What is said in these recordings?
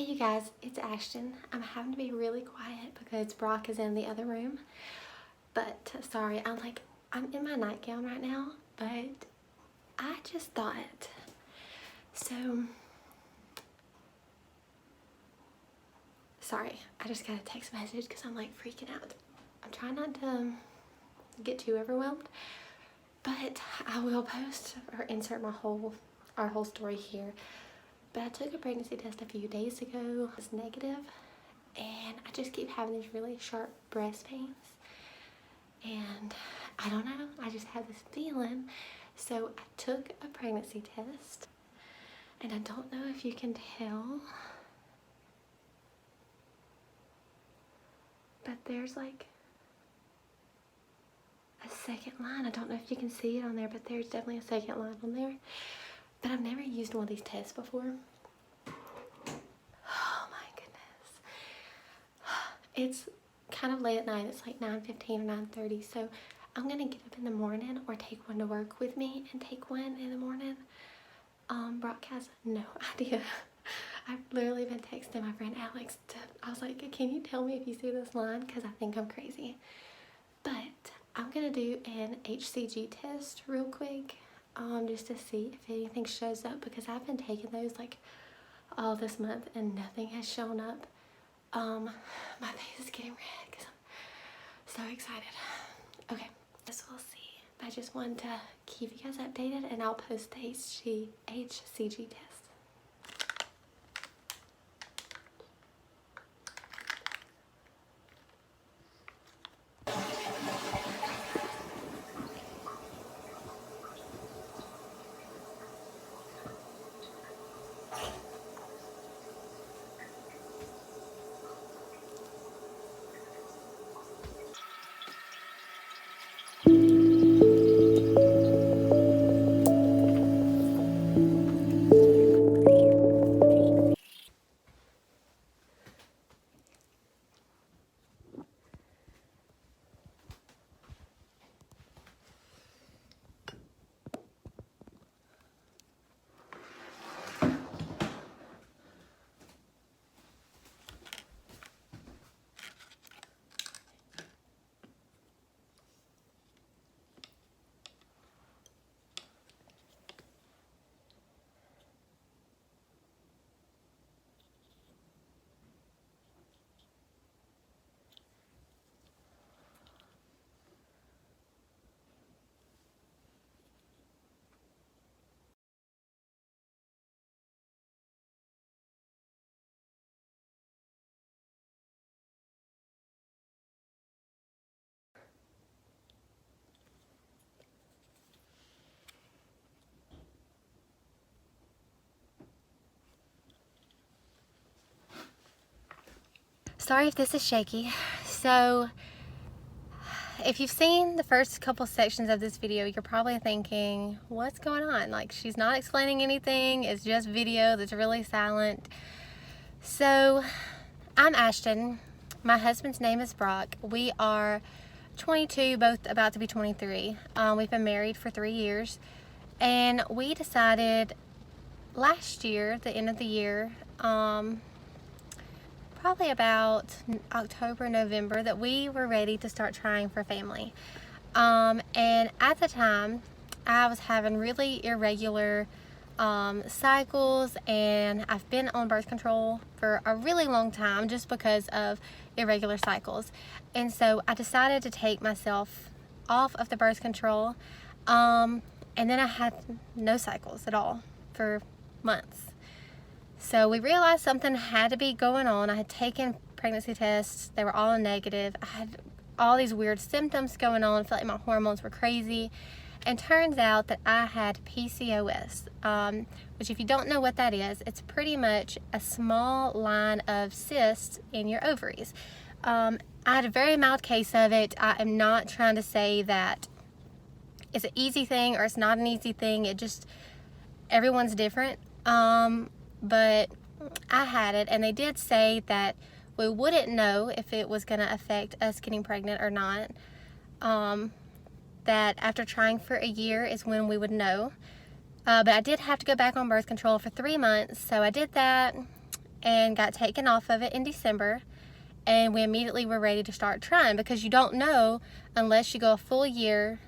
Hey you guys, it's Ashton. I'm having to be really quiet because Brock is in the other room. But sorry, I'm in my nightgown right now, but I just thought. So, sorry, I just got a text message because I'm like freaking out. I'm trying not to get too overwhelmed, but I will post or insert our whole story here. But I took a pregnancy test a few days ago. It's negative, and I just keep having these really sharp breast pains. And I don't know, I just had this feeling. So I took a pregnancy test, and I don't know if you can tell, but there's like a second line. I don't know if you can see it on there, but there's definitely a second line on there. But I've never used one of these tests before. Oh my goodness. It's kind of late at night. It's like 9:15 or 9:30. So I'm going to get up in the morning or take one to work with me and take one in the morning. Brock has no idea. I've literally been texting my friend Alex. I was like, can you tell me if you see this line? Because I think I'm crazy. But I'm going to do an HCG test real quick. Just to see if anything shows up, because I've been taking those like all this month and nothing has shown up. My face is getting red because I'm so excited. Okay, guess we'll see. I just wanted to keep you guys updated, and I'll post the HCG test. Sorry if this is shaky. So if you've seen the first couple sections of this video, you're probably thinking, what's going on? Like, she's not explaining anything. It's just video that's really silent. So I'm Ashton. My husband's name is Brock. We are 22, both about to be 23. We've been married for 3 years, and we decided last year, the end of the year, probably about October, November, that we were ready to start trying for family. And at the time, I was having really irregular cycles, and I've been on birth control for a really long time just because of irregular cycles. And so I decided to take myself off of the birth control, and then I had no cycles at all for months. So we realized something had to be going on. I had taken pregnancy tests. They were all negative. I had all these weird symptoms going on. I felt like my hormones were crazy. And turns out that I had PCOS, which, if you don't know what that is, it's pretty much a small line of cysts in your ovaries. I had a very mild case of it. I am not trying to say that it's an easy thing or it's not an easy thing. Everyone's different. But I had it, and they did say that we wouldn't know if it was going to affect us getting pregnant or not. That after trying for a year is when we would know. But I did have to go back on birth control for 3 months, so I did that. and got taken off of it in December. And we immediately were ready to start trying, because you don't know unless you go a full year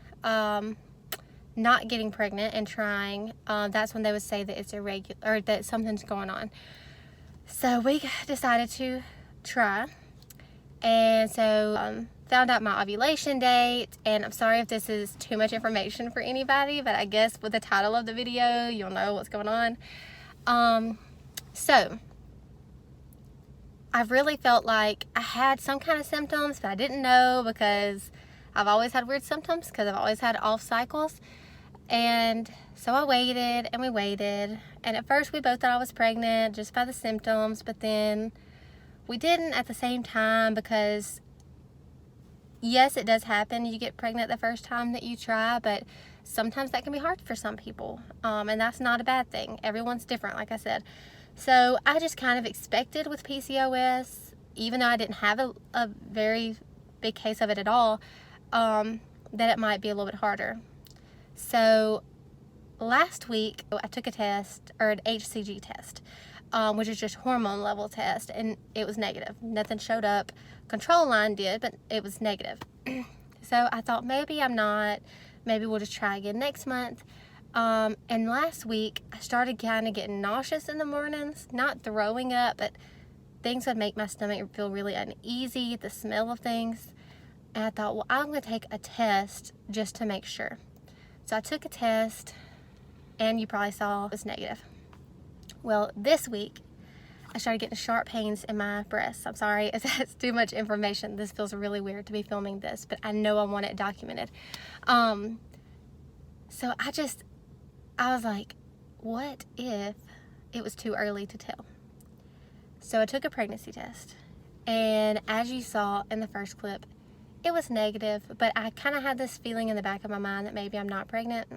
not getting pregnant and trying. That's when they would say that it's irregular, or that something's going on. So we decided to try, and so found out my ovulation date. And I'm sorry if this is too much information for anybody, but I guess with the title of the video you'll know what's going on. So I've really felt like I had some kind of symptoms, but I didn't know, because I've always had weird symptoms because I've always had off cycles. And so I waited and we waited, and at first we both thought I was pregnant just by the symptoms, but then we didn't at the same time, because yes, it does happen, you get pregnant the first time that you try, but sometimes that can be hard for some people, and that's not a bad thing. Everyone's different, like I said. So I just kind of expected with PCOS, even though I didn't have a very big case of it at all, that it might be a little bit harder. So last week I took a test, or an HCG test, which is just hormone level test, and it was negative. Nothing showed up. Control line did, but it was negative. So I thought maybe I'm not, maybe we'll just try again next month. And last week I started kind of getting nauseous in the mornings, not throwing up, but things would make my stomach feel really uneasy, the smell of things. And I thought, well, I'm going to take a test just to make sure. So I took a test, and you probably saw it was negative. Well, this week I started getting sharp pains in my breasts. I'm sorry if that's too much information. This feels really weird to be filming this, but I know I want it documented. So I was like, what if it was too early to tell? So I took a pregnancy test, and as you saw in the first clip, it was negative, but I kind of had this feeling in the back of my mind that maybe I'm not pregnant.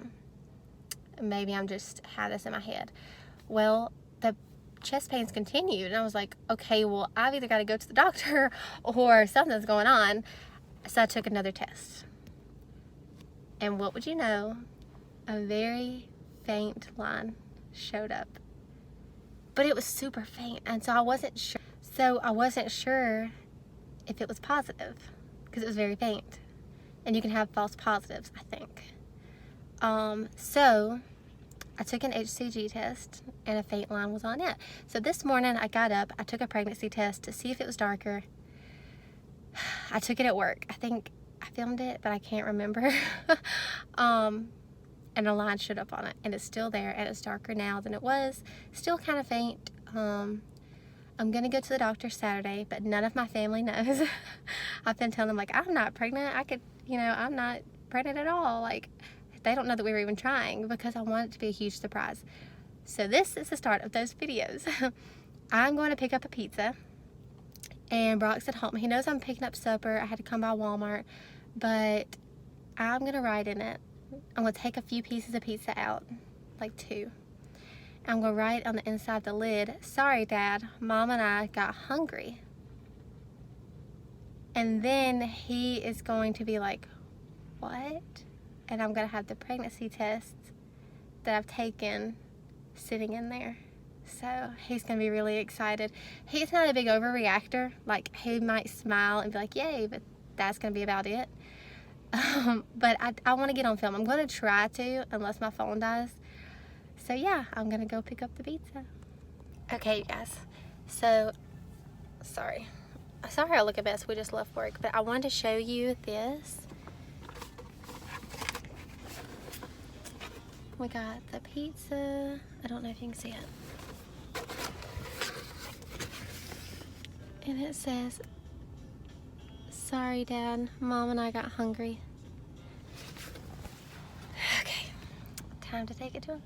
Maybe I'm just had this in my head. Well, the chest pains continued, and I was like, okay, well, I've either got to go to the doctor or something's going on. So I took another test. And what would you know? A very faint line showed up. But it was super faint, and so I wasn't sure. So I wasn't sure if it was positive, because it was very faint. And you can have false positives, I think. So I took an HCG test, and a faint line was on it. So this morning I got up, I took a pregnancy test to see if it was darker. I took it at work. I think I filmed it, but I can't remember. And a line showed up on it, and it's still there, and it's darker now than it was. Still kind of faint. I'm gonna go to the doctor Saturday, but none of my family knows. I've been telling them, like, I'm not pregnant. I'm not pregnant at all. Like, they don't know that we were even trying, because I want it to be a huge surprise. So this is the start of those videos. I'm going to pick up a pizza, and Brock's at home. He knows I'm picking up supper. I had to come by Walmart, but I'm gonna ride in it. I'm gonna take a few pieces of pizza out, like 2. I'm gonna write on the inside of the lid, "Sorry, Dad, Mom and I got hungry." And then he is going to be like, "What?" And I'm gonna have the pregnancy tests that I've taken sitting in there. So he's gonna be really excited. He's not a big overreactor. Like, he might smile and be like, "Yay," but that's gonna be about it. But I want to get on film. I'm going to try to, unless my phone dies. So yeah, I'm going to go pick up the pizza. Okay, you guys. So, sorry I look a mess. We just left work. But I wanted to show you this. We got the pizza. I don't know if you can see it. And it says, "Sorry, Dad, Mom and I got hungry." Okay, time to take it to him.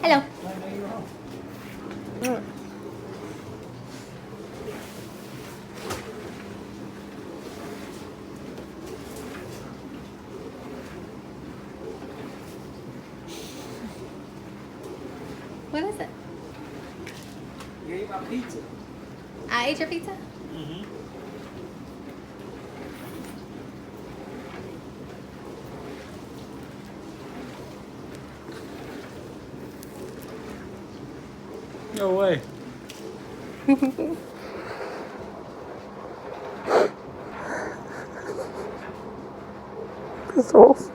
Hello. What is it? You ate my pizza. I ate your pizza? Mm-hmm. No way. Piss off.